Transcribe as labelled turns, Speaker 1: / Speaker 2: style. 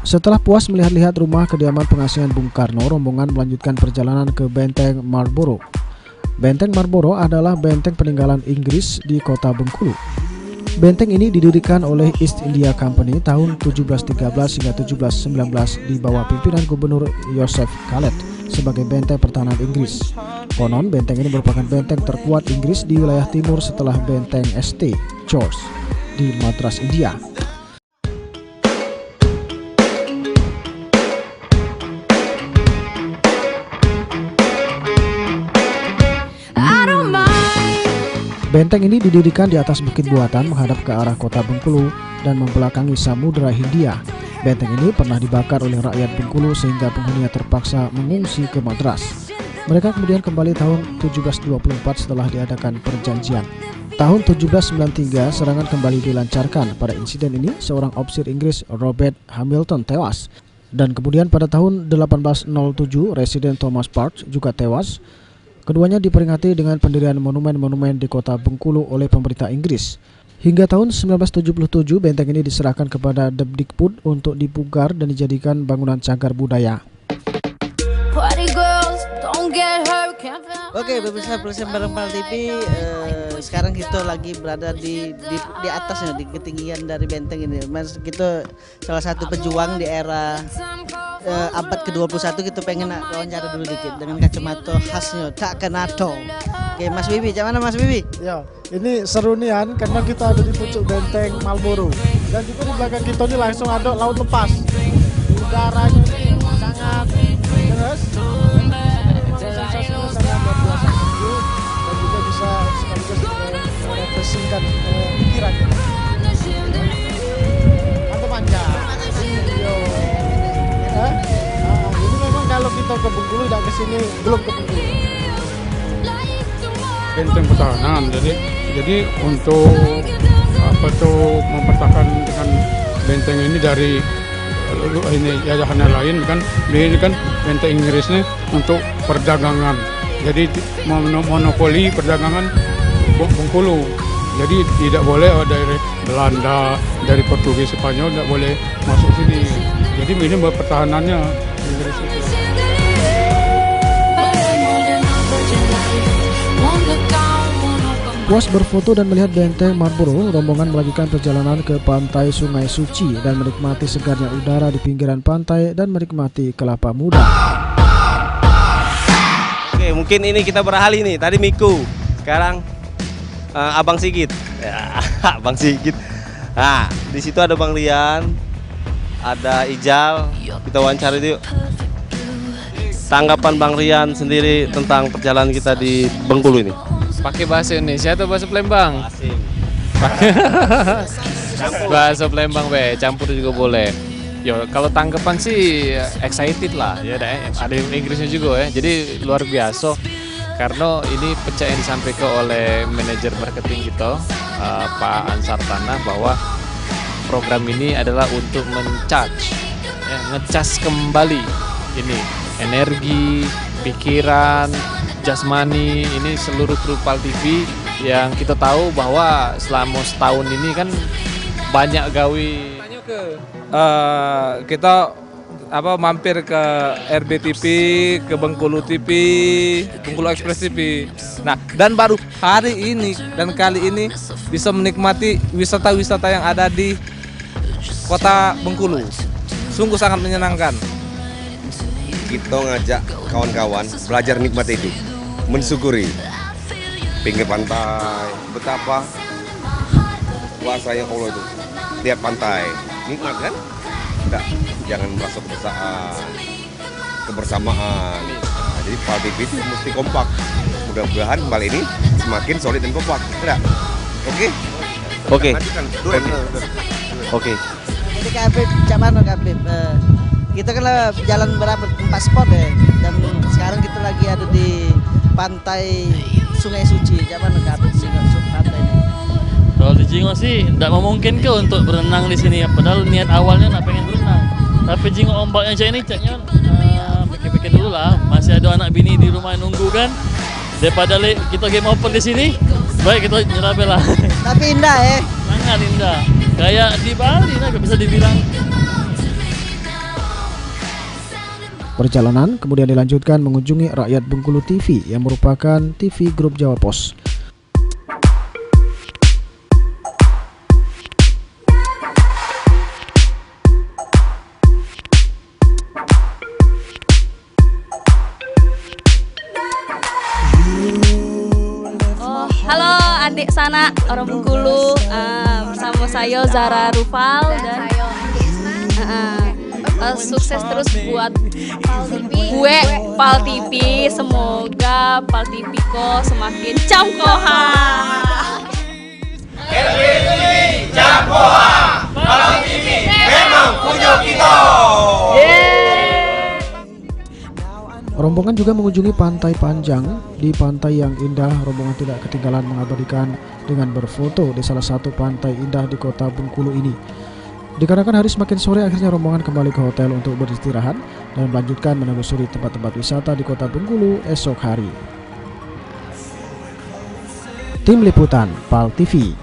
Speaker 1: Setelah puas melihat-lihat rumah kediaman pengasingan Bung Karno, rombongan melanjutkan perjalanan ke Benteng Marlborough. Benteng Marlborough adalah benteng peninggalan Inggris di kota Bengkulu. Benteng ini didirikan oleh East India Company tahun 1713 hingga 1719 di bawah pimpinan Gubernur Joseph Khaled sebagai benteng pertahanan Inggris. Konon benteng ini merupakan benteng terkuat Inggris di wilayah timur setelah benteng St. George di Madras, India. Benteng ini didirikan di atas bukit buatan menghadap ke arah kota Bengkulu dan membelakangi Samudra Hindia. Benteng ini pernah dibakar oleh rakyat Bengkulu sehingga penghuninya terpaksa mengungsi ke Madras. Mereka kemudian kembali tahun 1724 setelah diadakan perjanjian. Tahun 1793 serangan kembali dilancarkan. Pada insiden ini seorang ofisir Inggris Robert Hamilton tewas. Dan kemudian pada tahun 1807 Residen Thomas Parkes juga tewas. Keduanya diperingati dengan pendirian monumen-monumen di kota Bengkulu oleh pemerintah Inggris. Hingga tahun 1977 benteng ini diserahkan kepada Depdikbud untuk dipugar dan dijadikan bangunan cagar budaya.
Speaker 2: Oke, pemirsa Bareng Pal TV, sekarang kita lagi berada di atasnya, di ketinggian dari benteng ini. Mas, kita salah satu pejuang di era abad ke-21. Kita pengen wawancara dulu dikit dengan kacamata khasnya tak kenato. Oke, Mas Bibi, gimana Mas Bibi?
Speaker 3: Ya, ini seru nih karena kita ada di pucuk benteng Marlborough dan juga di belakang kita ini langsung ada laut lepas. Udaranya ini sangat deras, sensasinya sangat luar biasa sejuk dan juga bisa sekaligus merefreshingkan pikiran. Mantap panjang. Jadi memang kalau kita ke Bengkulu dan ke sini belum ke Bengkulu.
Speaker 4: Benteng pertahanan, jadi untuk mempertahankan benteng ini dari ini jajahan lain kan, ini kan benteng Inggris ini untuk perdagangan, jadi monopoli perdagangan Bengkulu, jadi tidak boleh dari Belanda, dari Portugis, Spanyol tidak boleh masuk sini, jadi ini pertahanannya Inggris itu.
Speaker 1: Puas berfoto dan melihat benteng Marlborough, rombongan melanjutkan perjalanan ke pantai Sungai Suci dan menikmati segarnya udara di pinggiran pantai dan menikmati kelapa muda.
Speaker 5: Oke, mungkin ini kita beralih nih. Tadi Miku, sekarang Abang Sigit. Ya, Abang Sigit. Nah, di situ ada Bang Rian, ada Ijal. Kita wawancara yuk. Tanggapan Bang Rian sendiri tentang perjalanan kita di Bengkulu ini.
Speaker 6: Pakai bahasa Indonesia atau bahasa Palembang? Bahasa Palembang campur juga boleh. Yo, kalau tanggapan sih excited lah, ya ada Inggrisnya juga ya. Jadi luar biasa karena ini pecah yang disampaikan oleh manajer marketing kita, Pak Ansar Tanah, bahwa program ini adalah untuk ngecas kembali ini energi, pikiran, jasmani, ini seluruh kru Pal TV yang kita tahu bahwa selama setahun ini kan banyak gawe.
Speaker 7: Kita mampir ke RBTV, ke Bengkulu TV, Bengkulu Express TV. Nah, dan baru hari ini dan kali ini bisa menikmati wisata-wisata yang ada di kota Bengkulu. Sungguh sangat menyenangkan.
Speaker 8: Kita ngajak kawan-kawan belajar nikmat hidup, mensyukuri pinggir pantai, betapa kuasanya Allah itu. Tiap pantai nikmat kan? Enggak, jangan merasa kebersamaan. Nah, jadi Pal TV itu mesti kompak. Mudah-mudahan kali ini semakin solid dan kompak. Enggak? Oke?
Speaker 5: Oke.
Speaker 2: Jadi Kak Habib, mana Kak Habib? Kita kan jalan berapa 4 spot ya, dan sekarang kita lagi ada di pantai Sungai Suci. Zaman Kak Habib pantai ini.
Speaker 9: Kalau di Jingo sih tidak memungkinkan untuk berenang di sini. Padahal niat awalnya nak pengen berenang. Tapi Jingo ombaknya ini caknya pikir-pikir dulu lah. Masih ada anak bini di rumah yang nunggu kan. Daripada kita game open di sini, baik kita nyerah bela.
Speaker 2: Tapi indah ya.
Speaker 9: Sangat indah. Kayak di Bali lah bisa dibilang.
Speaker 1: Perjalanan kemudian dilanjutkan mengunjungi Rakyat Bengkulu TV yang merupakan TV grup Jawa Pos.
Speaker 10: Halo adik sana orang Bengkulu, bersama saya Zara Rufal dan sukses terus buat gue Pal TV, semoga Pal TV ko semakin camkoha.
Speaker 5: Camkoha, Pal TV memang punya kita.
Speaker 1: Rombongan juga mengunjungi Pantai Panjang. Di pantai yang indah, rombongan tidak ketinggalan mengabadikan dengan berfoto di salah satu pantai indah di kota Bengkulu ini. Dikarenakan hari semakin sore, akhirnya rombongan kembali ke hotel untuk beristirahat dan melanjutkan menelusuri tempat-tempat wisata di kota Bengkulu esok hari. Tim Liputan PAL TV.